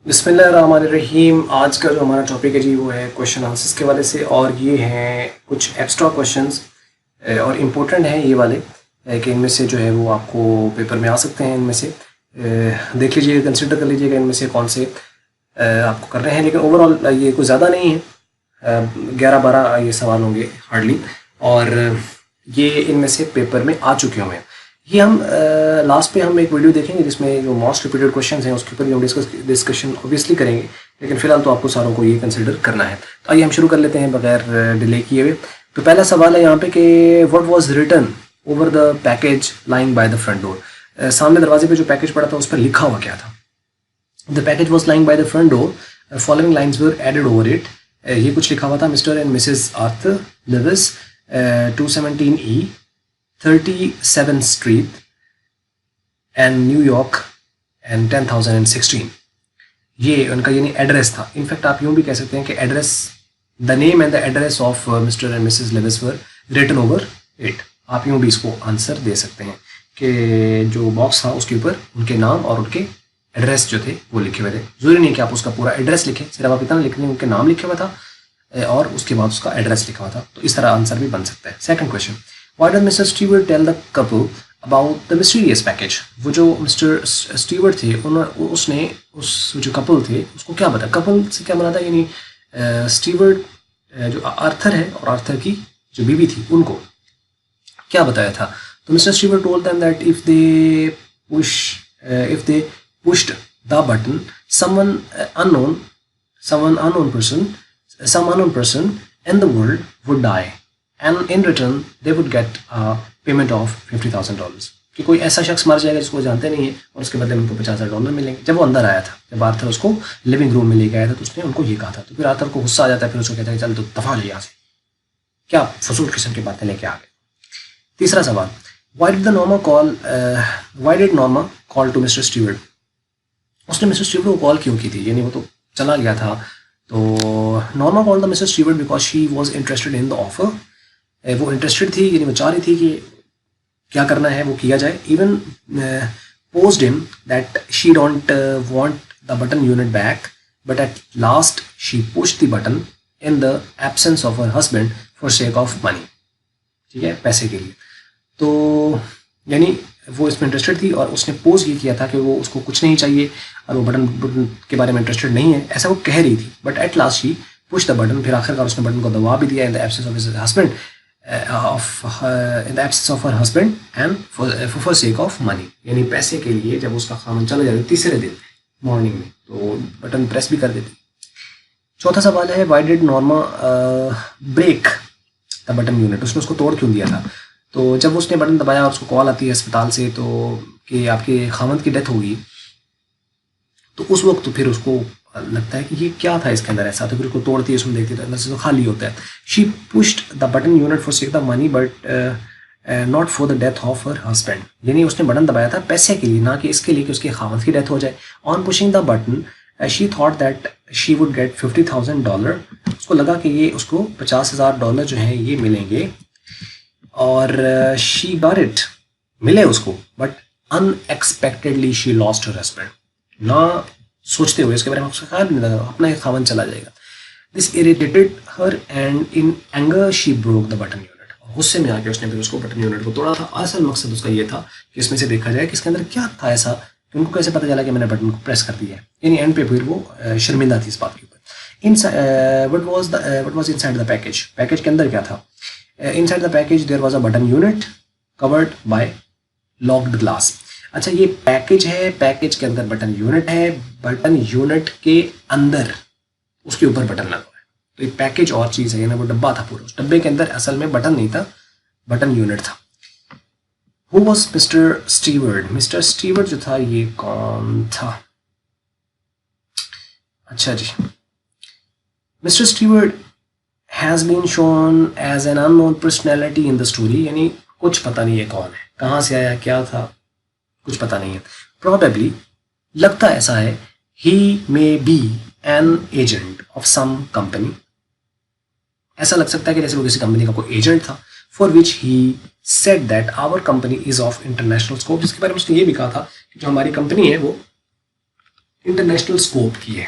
बिस्मिल्लाहिर्रहमानिर्रहीम। आज का जो हमारा टॉपिक है जी वो है क्वेश्चन आंसर्स के वाले से, और ये हैं कुछ एक्स्ट्रा क्वेश्चंस और इम्पोर्टेंट हैं ये वाले कि इनमें से जो है वो आपको पेपर में आ सकते हैं। इनमें से देख लीजिए, कंसिडर कर लीजिएगा इनमें से कौन से आपको कर रहे हैं। लेकिन ओवरऑल ये कुछ ज़्यादा नहीं है, 11-12 ये सवाल होंगे हार्डली, और ये इनमें से पेपर में आ चुके होंगे। ये हम लास्ट पे हम एक वीडियो देखेंगे जिसमें जो मोस्ट रिपीटेड क्वेश्चंस हैं उसके ऊपर भी हम डिस्कशन ऑब्वियसली करेंगे, लेकिन फिलहाल तो आपको सारों को ये कंसिडर करना है। तो आइए हम शुरू कर लेते हैं बगैर डिले किए हुए। तो पहला सवाल है यहाँ पे कि what was written over the package lying by the front door. सामने दरवाजे पे जो पैकेज पड़ा था उस पर लिखा हुआ क्या था? The package was lying by the front door, following lines were added over it. ये कुछ लिखा हुआ था, Mr and Mrs Arthur Lewis, 217E 37 Street and New York and 10,016। ये उनका यानी एड्रेस था। इनफैक्ट आप यूँ भी कह सकते हैं कि address, the name and the address of Mr and Mrs Lewis were written over it. आप यूँ भी इसको आंसर दे सकते हैं कि जो बॉक्स था उसके ऊपर उनके नाम और उनके एड्रेस जो थे वो लिखे हुए थे। जरूरी नहीं कि आप उसका पूरा एड्रेस लिखें, सिर्फ आप इतना लिख लें उनके नाम लिखे हुआ था और उसके बाद उसका एड्रेस लिखा हुआ था। तो इस तरह आंसर भी बन सकता है। Second question, why did Mr Stewart tell the couple about the mysterious package. वो जो मिस्टर स्टीवर्ट थे उसने उस जो कपल थे उसको क्या बताया? कपल से क्या बना था, यानी स्टीवर्ट जो आर्थर है और आर्थर की जो बीवी थी उनको क्या बताया था? तो mister Stewart told them that if they pushed the button, some unknown person in the world would die, and in return they would get a payment of $50,000। कि कोई ऐसा शख्स मर जाएगा जिसको जानते नहीं है और उसके बदले में उनको $50,000 मिलेंगे। जब वो अंदर आया था, जब आर्थर उसको लिविंग रूम में लेके आया था तो उसने उनको ये कहा था। तो फिर आर्थर को गुस्सा आ जाता है, फिर उसको कहता है चल तो दफा ले यहाँ से, क्या फजूल किस्म की बातें लेके आ गए। तीसरा सवाल, why did Norma call to Mr. Stewart। उसने मिस्टर स्टीवर्ट को कॉल क्यों की थी? यानी वो तो चला गया था। तो Norma called the mister Stewart because she was interested in the offer. वो इंटरेस्टेड थी, यानी वो चाह रही थी कि क्या करना है वो किया जाए। Even posed him that she don't want the button unit back, but at last she pushed the button in the absence of her husband for sake of money. ठीक है, पैसे के लिए। तो यानी वो इसमें इंटरेस्टेड थी और उसने पोज ये किया था कि वो उसको कुछ नहीं चाहिए और वो बटन के बारे में इंटरेस्टेड नहीं है, ऐसा वो कह रही थी। But at last she push the button, फिर आखिरकार उसने बटन को दबा भी दिया in the absence of his husband her husband and for sake of money, यानी पैसे के लिए। जब उसका खामन चला जाता तीसरे दिन मॉर्निंग में तो बटन प्रेस भी कर देती। चौथा सवाल है, why did Norma break the button unit. उसने उसको तोड़ क्यों दिया था? तो जब उसने बटन दबाया और उसको कॉल आती है अस्पताल से तो कि आपके खामद की डेथ होगी, तो उस वक्त तो फिर उसको लगता है कि ये क्या था इसके अंदर ऐसा, तो फिर उसको तोड़ती है, उसमें देखती है तो अंदर से तो खाली होता है। She pushed the button unit for sake the money but not for the death of her husband. यानी उसने बटन दबाया था पैसे के लिए, ना कि इसके लिए कि उसके खामद की डेथ हो जाए। On pushing the button she thought that she would get $50,000। उसको लगा कि ये उसको $50,000 जो है ये मिलेंगे, और शी गॉट इट, मिले उसको। But unexpectedly she lost her husband. ना सोचते हुए, उसके बारे में उसका ख्याल नहीं लगा, अपना एक खामन चला जाएगा। This irritated her and in anger she broke the button unit. गुस्से में आके उसने फिर उसको बटन यूनिट को तोड़ा था। असल मकसद उसका ये था कि इसमें से देखा जाए कि इसके अंदर क्या था ऐसा कि उनको कैसे पता चला कि मैंने बटन को प्रेस कर दिया है। यानी एंड पे फिर वो शर्मिंदा थी इस बात के ऊपर। What was inside the package. Package के अंदर क्या था? Inside the package there was a button unit covered by locked glass। अच्छा, ये पैकेज है, पैकेज के अंदर बटन यूनिट है, बटन यूनिट के अंदर उसके ऊपर बटन लगा हुआ है। तो ये पैकेज और चीज़ है, यानी वो डब्बा था पूरा, उस डब्बे के अंदर असल में बटन नहीं था, बटन यूनिट था। Who was Mr. Stewart? Mister Stewart जो था ये कौन था? अच्छा जी, mister Stewart has been shown as an unknown personality in the story। यानी कुछ पता नहीं है कौन है, कहाँ से आया, क्या था, कुछ पता नहीं है। Probably, लगता ऐसा है, he may be an agent of some company। ऐसा लग सकता है कि जैसे वो किसी कंपनी का कोई एजेंट था। For which he said that our company is of international scope। जिसके बारे में उसने ये भी कहा था कि जो हमारी कंपनी है वो इंटरनेशनल स्कोप की है,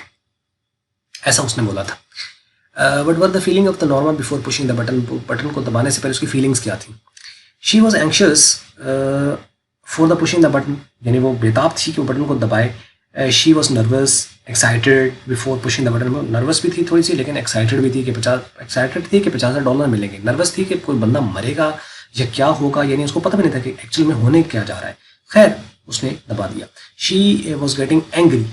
ऐसा उसने बोला था। What were the feeling of the Norma before pushing the button, button को दबाने से पहले उसकी फीलिंग्स क्या थी। She was anxious for the pushing the button, यानी वो बेताब थी कि वो बटन को दबाए। She was nervous excited before pushing the button, nervous भी थी थोड़ी सी, लेकिन एक्साइटेड भी थी कि $50,000 मिलेंगे। नर्वस थी कि कोई बंदा मरेगा या क्या होगा, यानी उसको पता भी नहीं था कि एक्चुअल में होने क्या जा रहा है। खैर उसने दबा दिया। She was getting angry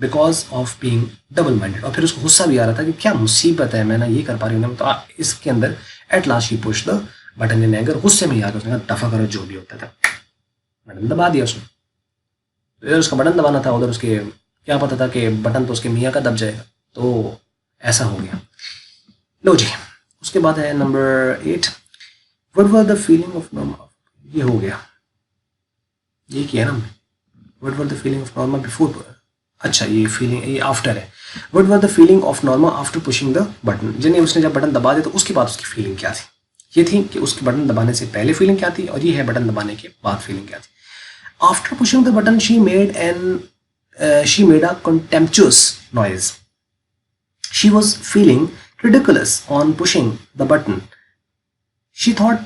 because of being double minded, और फिर उसको गुस्सा भी आ रहा था कि क्या मुसीबत है, मैं ना ये कर पा रही हूँ ना, तो इसके अंदर at last she push the button in anger, गुस्से में ही आकर उसने कहा दफा करो जो भी होता था, बटन दबा दिया उसने। तो इधर उसका बटन दबाना था, उधर उसके क्या पता था कि बटन तो उसके मियाँ का दब जाएगा, तो ऐसा हो गया। लो जी, उसके बाद है number 8, what were the feeling of Norma, ये हो गया, ये किया ना हमने। What were the feeling of Norma before, अच्छा ये फीलिंग ये आफ्टर है। What were the feeling of Norma after pushing the button, यानी उसने जब बटन दबा दिया तो उसके बाद उसकी फीलिंग क्या थी। ये थी कि उसके बटन दबाने से पहले फीलिंग क्या थी, और ये है बटन दबाने के बाद फीलिंग क्या थी। After pushing the button she made a contemptuous noise. She was feeling ridiculous on pushing the button. She thought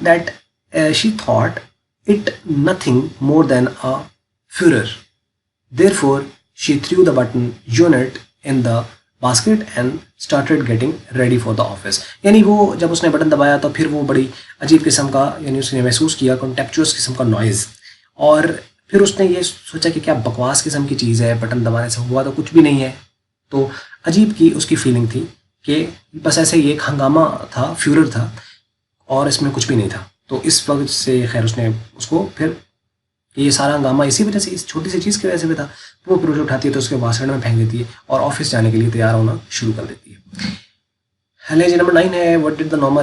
it nothing more than a furor. Therefore, she threw the button unit in the basket and started getting ready for the office. यानी वो जब उसने button दबाया तो फिर वो बड़ी अजीब किस्म का, यानी उसने महसूस किया कॉन्टेक्चुअस किस्म का नॉइज़, और फिर उसने ये सोचा कि क्या बकवास किस्म की चीज़ है, बटन दबाने से हुआ तो कुछ भी नहीं है। तो अजीब की उसकी फीलिंग थी कि बस ऐसे ही एक हंगामा था, फ्यूरर था, और इसमें कुछ भी नहीं था। तो इस वक्त से खैर उसने उसको फिर ये सारा हंगामा इसी वजह से, इस छोटी सी चीज़ की वजह से भी था। वो फिर उसे उठाती है तो उसके बास्केट में फेंक देती है और ऑफिस जाने के लिए तैयार होना शुरू कर देती है। हेलो जी, नंबर 9 है what did Norma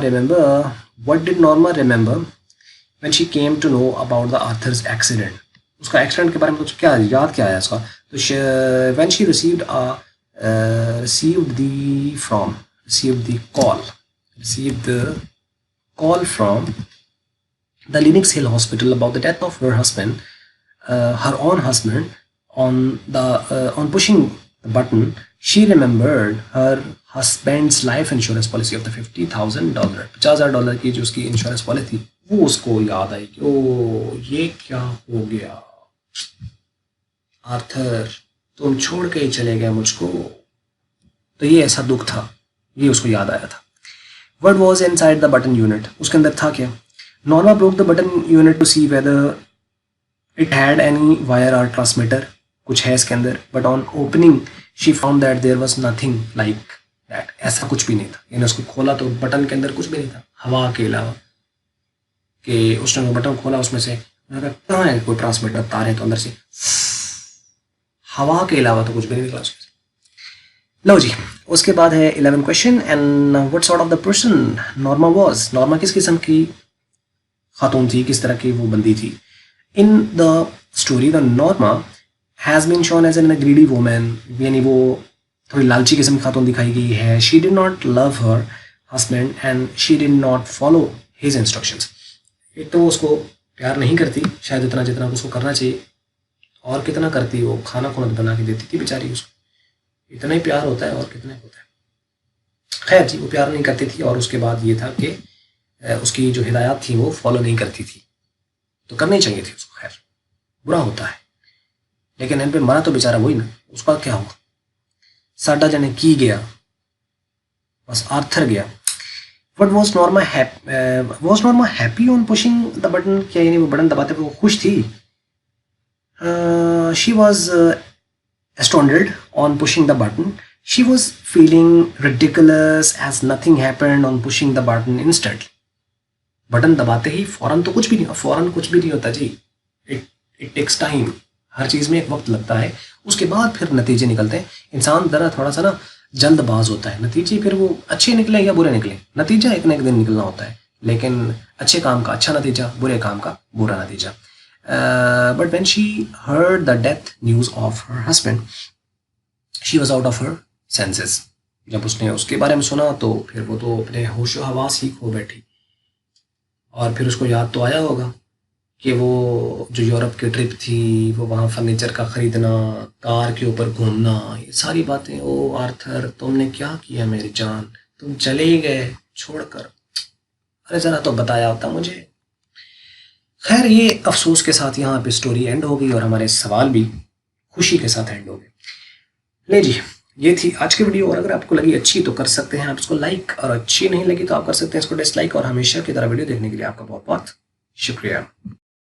remember when she came to know about the Arthur's accident. उसका एक्सीडेंट के बारे में कुछ क्या याद क्या है उसका। तो when she received the call from the Lenox Hill Hospital about the death of her husband, her own husband, on pushing the button, she remembered her husband's life insurance policy of the $50,000, $50,000 की जो उसकी insurance policy थी, वो उसको याद आई कि ओ ये क्या हो गया, आर्थर तुम छोड़ के ही चले गए मुझको। तो ये ऐसा दुख था, ये उसको याद आया था। What was inside the button unit, उसके अंदर था क्या। Norma broke the button unit to see whether it had any wire or transmitter, कुछ है इसके अंदर, but on opening she found that there was nothing like that, ऐसा कुछ भी नहीं था। यानी उसको खोला तो बटन के अंदर कुछ भी नहीं था हवा के अलावा, कि उसने बटन खोला उसमें से कहाँ है कोई ट्रांसमीटर, तार है तो अंदर से हवा के अलावा तो कुछ भी नहीं निकला उसमें। लो जी, उसके बाद है 11 question, and what sort of the person Norma was, Norma किस किस्म की खातून थी, किस तरह की वो बंदी थी। In the story the Norma has been shown as an greedy woman, यानी वो थोड़ी लालची किस्म की खातून दिखाई गई है। She did not love her husband and she did not follow his instructions. एक तो वो उसको प्यार नहीं करती शायद इतना जितना उसको करना चाहिए, और कितना करती, वो खाना खुना बना के देती थी बेचारी उसको, इतना ही प्यार होता है और कितना होता है। खैर जी, वो प्यार नहीं करती थी, और उसके बाद ये था कि उसकी जो हिदायत थी वो फॉलो नहीं करती थी, तो करनी चाहिए थी उसको। खैर बुरा होता है, लेकिन इन पे मरा तो बेचारा वही ना, उसका क्या हुआ, साडा जने की गया, बस आर्थर गया। What was Norma happy on pushing the button, क्या यानी वो बटन दबाते वो खुश थी। She was astounded on pushing the button. She was feeling ridiculous as nothing happened on pushing the button instantly. Button दबाते ही फौरन तो कुछ भी नहीं, फौरन कुछ भी नहीं होता जी, इट टेक्स टाइम, हर चीज़ में एक वक्त लगता है, उसके बाद फिर नतीजे निकलते हैं। इंसान जरा थोड़ा सा ना जल्दबाज होता है, नतीजे फिर वो अच्छे निकले या बुरे निकले, नतीजा एक न एक दिन निकलना होता है, लेकिन अच्छे काम का अच्छा नतीजा, बुरे काम का बुरा नतीजा। But when she heard the death news of her husband she was out of her senses. जब उसने उसके बारे में सुना तो फिर वो तो अपने होशो हवास ही खो बैठी, और फिर उसको याद तो आया होगा कि वो जो यूरोप की ट्रिप थी, वो वहाँ फर्नीचर का ख़रीदना, कार के ऊपर घूमना, ये सारी बातें। ओ आर्थर, तुमने क्या किया मेरी जान, तुम चले ही गए छोड़कर। अरे ज़रा तो बताया होता मुझे। खैर, ये अफसोस के साथ यहाँ पे स्टोरी एंड हो गई और हमारे सवाल भी खुशी के साथ एंड हो गए। नहीं जी, ये थी आज की वीडियो। और अगर आपको लगी अच्छी तो कर सकते हैं आप इसको लाइक, और अच्छी नहीं लगी तो आप कर सकते हैं इसको डिसलाइक। और हमेशा की तरह वीडियो देखने के लिए आपका बहुत बहुत शुक्रिया।